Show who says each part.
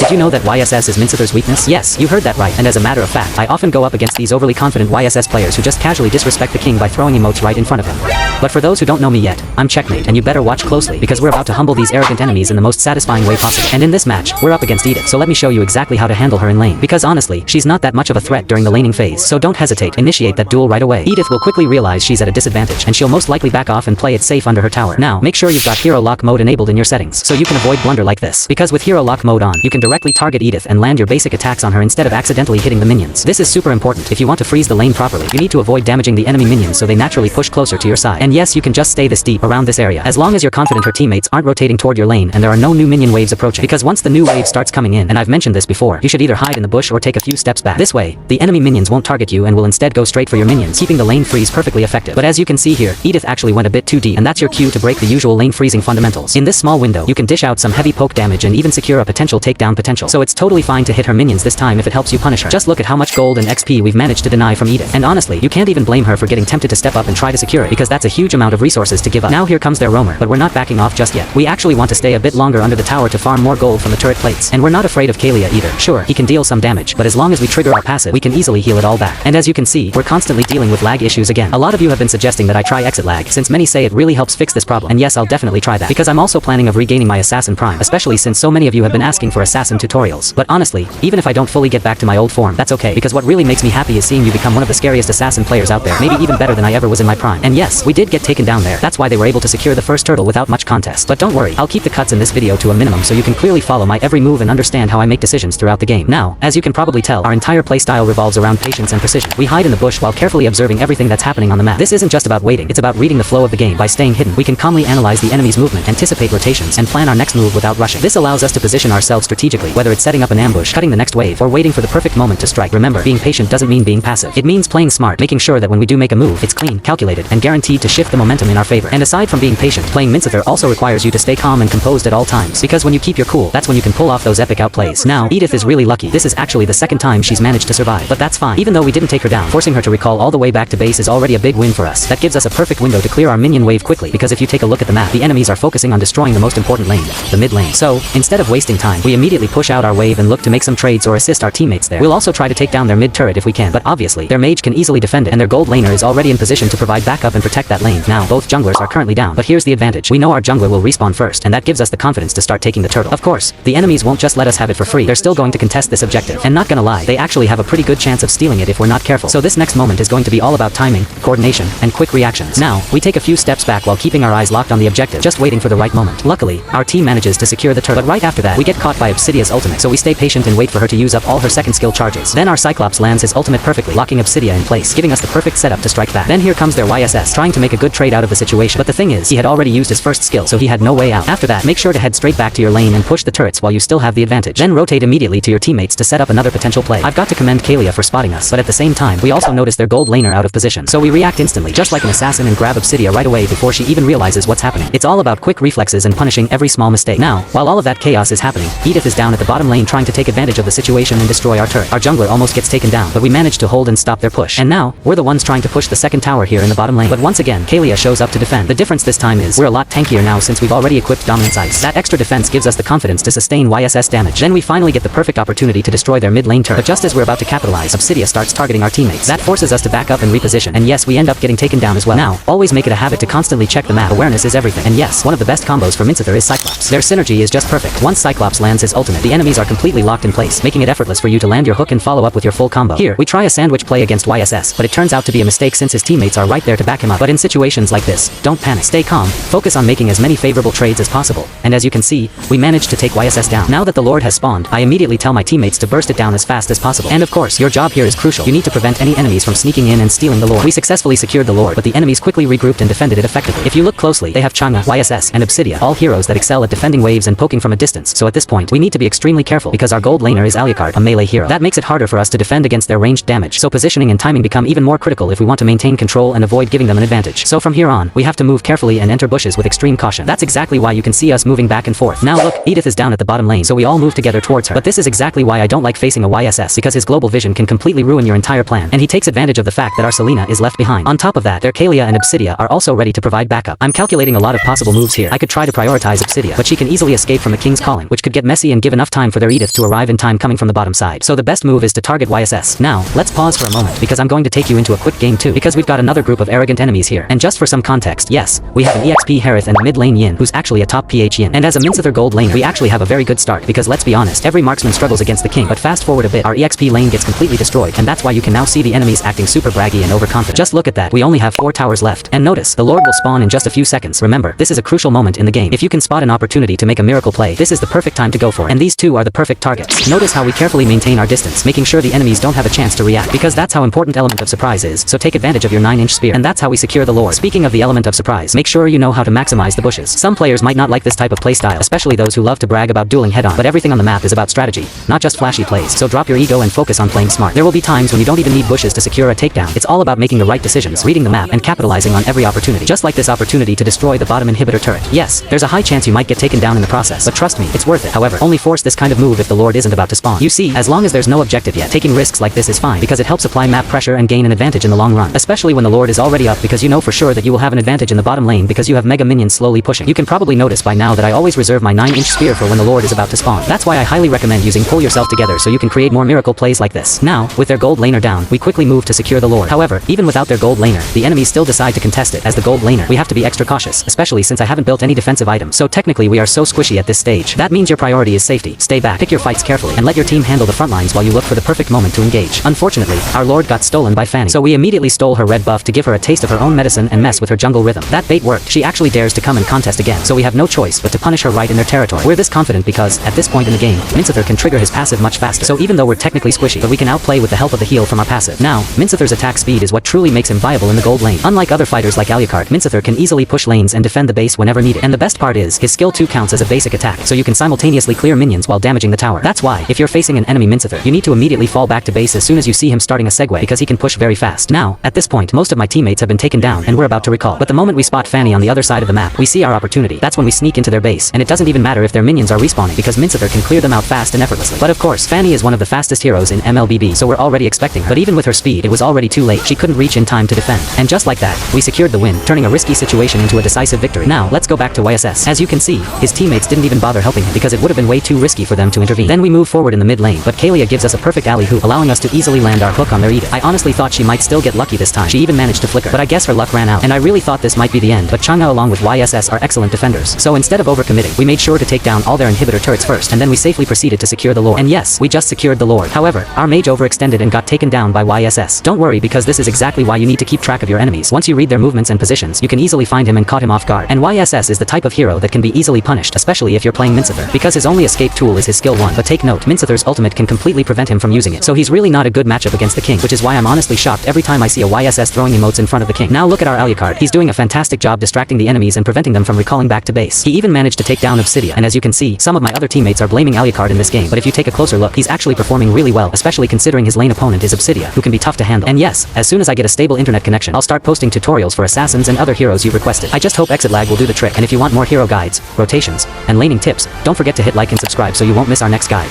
Speaker 1: Did you know that YSS is Minsithar's weakness? Yes, you heard that right, and as a matter of fact, I often go up against these overly confident YSS players who just casually disrespect the king by throwing emotes right in front of him. But for those who don't know me yet, I'm Checkmate, and you better watch closely because we're about to humble these arrogant enemies in the most satisfying way possible. And in this match, we're up against Edith, so let me show you exactly how to handle her in lane. Because honestly, she's not that much of a threat during the laning phase, so don't hesitate, initiate that duel right away. Edith will quickly realize she's at a disadvantage, and she'll most likely back off and play it safe under her tower. Now, make sure you've got hero lock mode enabled in your settings, so you can avoid blunder like this. Because with hero lock mode on, you can directly target Edith and land your basic attacks on her instead of accidentally hitting the minions. This is super important. If you want to freeze the lane properly, you need to avoid damaging the enemy minions so they naturally push closer to your side. And yes, you can just stay this deep around this area, as long as you're confident her teammates aren't rotating toward your lane and there are no new minion waves approaching. Because once the new wave starts coming in, and I've mentioned this before, you should either hide in the bush or take a few steps back. This way, the enemy minions won't target you and will instead go straight for your minions, keeping the lane freeze perfectly effective. But as you can see here, Edith actually went a bit too deep, and that's your cue to break the usual lane freezing fundamentals. In this small window, you can dish out some heavy poke damage and even secure a potential takedown potential. So it's totally fine to hit her minions this time if it helps you punish her. Just look at how much gold and XP we've managed to deny from Edith. And honestly, you can't even blame her for getting tempted to step up and try to secure it, because that's a huge amount of resources to give up. Now here comes their roamer, but we're not backing off just yet. We actually want to stay a bit longer under the tower to farm more gold from the turret plates. And we're not afraid of Kalia either. Sure, he can deal some damage, but as long as we trigger our passive, we can easily heal it all back. And as you can see, we're constantly dealing with lag issues again. A lot of you have been suggesting that I try exit lag, since many say it really helps fix this problem. And yes, I'll definitely try that, because I'm also planning of regaining my Assassin Prime, especially since so many of you have been asking for Assassin tutorials. But honestly, even if I don't fully get back to my old form, that's okay, because what really makes me happy is seeing you become one of the scariest Assassin players out there, maybe even better than I ever was in my prime. And yes, we did get taken down there. That's why they were able to secure the first turtle without much contest. But don't worry, I'll keep the cuts in this video to a minimum so you can clearly follow my every move and understand how I make decisions throughout the game. Now, as you can probably tell, our entire playstyle revolves around patience and precision. We hide in the bush while carefully observing everything that's happening on the map. This isn't just about waiting, it's about reading the flow of the game. By staying hidden, we can calmly analyze the enemy's movement, anticipate rotations, and plan our next move without rushing. This allows us to position ourselves strategically, whether it's setting up an ambush, cutting the next wave, or waiting for the perfect moment to strike. Remember, being patient doesn't mean being passive. It means playing smart, making sure that when we do make a move, it's clean, calculated, and guaranteed to shift the momentum in our favor. And aside from being patient, playing Minsitthar also requires you to stay calm and composed at all times, because when you keep your cool, that's when you can pull off those epic outplays. Now, Edith is really lucky. This is actually the second time she's managed to survive, but that's fine. Even though we didn't take her down, forcing her to recall all the way back to base is already a big win for us. That gives us a perfect window to clear our minion wave quickly, because if you take a look at the map, the enemies are focusing on destroying the most important lane, the mid lane. So, instead of wasting time, we immediately push out our wave and look to make some trades or assist our teammates there. We'll also try to take down their mid turret if we can, but obviously, their mage can easily defend it, and their gold laner is already in position to provide backup and protect that lane. Now, both junglers are currently down, but here's the advantage. We know our jungler will respawn first, and that gives us the confidence to start taking the turtle. Of course, the enemies won't just let us have it for free. They're still going to contest this objective. And not gonna lie, they actually have a pretty good chance of stealing it if we're not careful. So this next moment is going to be all about timing, coordination, and quick reactions. Now, we take a few steps back while keeping our eyes locked on the objective, just waiting for the right moment. Luckily, our team manages to secure the turtle, but right after that, we get caught by Obsidia's ultimate, so we stay patient and wait for her to use up all her second skill charges. Then our Cyclops lands his ultimate perfectly, locking Obsidia in place, giving us the perfect setup to strike back. Then here comes their YSS, trying to make a good trade out of the situation. But the thing is, he had already used his first skill, so he had no way out. After that, make sure to head straight back to your lane and push the turrets while you still have the advantage. Then rotate immediately to your teammates to set up another potential play. I've got to commend Kalia for spotting us, but at the same time, we also notice their gold laner out of position. So we react instantly, just like an assassin, and grab Obsidia right away before she even realizes what's happening. It's all about quick reflexes and punishing every small mistake. Now, while all of that chaos is happening, Edith is down at the bottom lane trying to take advantage of the situation and destroy our turret. Our jungler almost gets taken down, but we manage to hold and stop their push. And now, we're the ones trying to push the second tower here in the bottom lane. But once again, Kalia shows up to defend. The difference this time is, we're a lot tankier now since we've already equipped Dominance Ice. That extra defense gives us the confidence to sustain YSS damage. Then we finally get the perfect opportunity to destroy their mid lane turret. But just as we're about to capitalize, Obsidia starts targeting our teammates. That forces us to back up and reposition. And yes, we end up getting taken down as well. Now, always make it a habit to constantly check the map. Awareness is everything. And yes, one of the best combos for Minsitthar is Cyclops. Their synergy is just perfect. Once Cyclops lands his ultimate, the enemies are completely locked in place, making it effortless for you to land your hook and follow up with your full combo. Here, we try a sandwich play against YSS, but it turns out to be a mistake since his teammates are right there to back him up. But in situations like this, don't panic. Stay calm, focus on making as many favorable trades as possible. And as you can see, we managed to take YSS down. Now that the Lord has spawned, I immediately tell my teammates to burst it down as fast as possible. And of course, your job here is crucial. You need to prevent any enemies from sneaking in and stealing the Lord. We successfully secured the Lord, but the enemies quickly regrouped and defended it effectively. If you look closely, they have Chang'e, YSS, and Obsidia, all heroes that excel at defending waves and poking from a distance. So at this point, we need to be extremely careful because our gold laner is Alucard, a melee hero. That makes it harder for us to defend against their ranged damage. So positioning and timing become even more critical if we want to maintain control and avoid giving them an advantage. So from here on, we have to move carefully and enter bushes with extreme caution. That's exactly why you can see us moving back and forth. Now look, Edith is down at the bottom lane, so we all move together towards her. But this is exactly why I don't like facing a YSS, because his global vision can completely ruin your entire plan, and he takes advantage of the fact that our Selena is left behind. On top of that, their Kalia and Obsidia are also ready to provide backup. I'm calculating a lot of possible moves here. I could try to prioritize Obsidia, but she can easily escape from the king's calling, which could get messy and give enough time for their Edith to arrive in time coming from the bottom side. So the best move is to target YSS. Now, let's pause for a moment because I'm going to take you into a quick game too, because we've got another group of arrogant enemies here. And just for some context, yes, we have an EXP Harith and a mid lane Yin, who's actually a top PH Yin. And as a Minsitthar gold laner, we actually have a very good start because let's be honest, every marksman struggles against the king, but fast forward a bit, our EXP lane gets completely destroyed, and that's why you can now see the enemies acting super braggy and overconfident. Just look at that, we only have 4 towers left. And notice, the Lord will spawn in just a few seconds. Remember, this is a crucial moment in the game. If you can spot an opportunity to make a miracle play, this is the perfect time to go for it. And these two are the perfect targets. Notice how we carefully maintain our distance, making sure the enemies don't have a chance to react, because that's how important element of surprise is. So take advantage of your 9-inch spear, and that's how we secure the Lord. Speaking of the element of surprise, make sure you know how to maximize the bushes. Some players might not like this type of playstyle, especially those who love to brag about dueling head-on, but everything on the map is about strategy, not just flashy plays. So drop your ego and focus on playing smart. There will be times when you don't even need bushes to secure a takedown. It's all about making the right decisions, reading the map, and capitalizing on every opportunity. Just like this opportunity to destroy the bottom inhibitor turret. Yes, there's a high chance you might get taken down in the process, but trust me, it's worth it. However, only force this kind of move if the Lord isn't about to spawn. You see, as long as there's no objective yet, taking risks like this is fine, because it helps apply map pressure and gain an advantage in the long run, especially when the Lord is already up, because you know for sure that you will have an advantage in the bottom lane because you have mega minions slowly pushing. You can probably notice by now that I always reserve my 9-inch spear for when the Lord is about to spawn. That's why I highly recommend using pull yourself together so you can create more miracle plays like this. Now, with their gold laner down, we quickly move to secure the Lord. However, even without their gold laner, the enemies still decide to contest it. As the gold laner, we have to be extra cautious, especially since I haven't built any defensive items. So technically we are so squishy at this stage. That means your priority is safety. Stay back, pick your fights carefully, and let your team handle the front lines while you look for the perfect moment to engage. Unfortunately, our Lord got stolen by Fanny, so we immediately stole her red buff to give her a taste of her own medicine and mess with her jungle rhythm. That bait worked. She actually dares to come and contest again, so we have no choice but to punish her right in their territory. We're this confident because, at this point in the game, Minsitthar can trigger his passive much faster. So even though we're technically squishy, but we can outplay with the help of the heal from our passive. Now, Minsithar's attack speed is what truly makes him viable in the gold lane. Unlike other fighters like Alucard, Minsitthar can easily push lanes and defend the base whenever needed. And the best part is, his skill 2 counts as a basic attack, so you can simultaneously clear minions while damaging the tower. That's why, if you're facing an enemy Minsitthar, you need to immediately fall back to base as soon as you see him starting a segue, because he can push very fast. Now, at this point, most of my teammates have been taken down, and we're about to recall. But the moment we spot Fanny on the other side of the map, we see our opportunity. That's when we sneak into their base, and it doesn't even matter if their minions are respawning, because Minsitthar can clear them out fast and effortlessly. But of course, Fanny is one of the fastest heroes in MLBB, so we're already expecting her. But even with her speed, it was already too late. She couldn't reach in time to defend. And just like that, we secured the win, turning a risky situation into a decisive victory. Now, let's go back to YSS. As you can see, his teammates didn't even bother helping him because it would have been way too risky for them to intervene. Then we move forward in the mid lane, but Kalia gives us a perfect alley-hoop, allowing us to easily land our hook on their Edith. I honestly thought she might still get lucky this time. She even managed to flicker, but I guess her luck ran out, and I really thought this might be the end, but Chang'e along with YSS are excellent defenders. So instead of overcommitting, we made sure to take down all their inhibitor turrets first, and then we safely proceeded to secure the Lord. And yes, we just secured the Lord. However, our mage overextended and got taken down by YSS. Don't worry, because this is exactly why you need to keep track of your enemies. Once you read their movements and positions, you can easily find him and caught him off guard. And YSS is the type of hero that can be easily punished, especially if you're playing Minsitthar, because his only escape tool is his skill 1. But take note, Minsithar's ultimate can completely prevent him from using it. So he's really not a good matchup against the king, which is why I'm honestly shocked every time I see a YSS throwing emotes in front of the king. Now look at our Alucard. He's doing a fantastic job distracting the enemies and preventing them from recalling back to base. He even managed to take down Obsidia, and as you can see, some of my other teammates are blaming Alucard in this game, but if you take a closer look, he's actually performing really well, especially considering his lane opponent is Obsidia, who can be tough to handle. And yes, as soon as I get a stable internet connection, I'll start posting tutorials for assassins and other heroes you requested. I just hope exit lag will do the trick, and if you want more hero guides, rotations, and laning tips, don't forget to hit like and subscribe so you won't miss our next guide.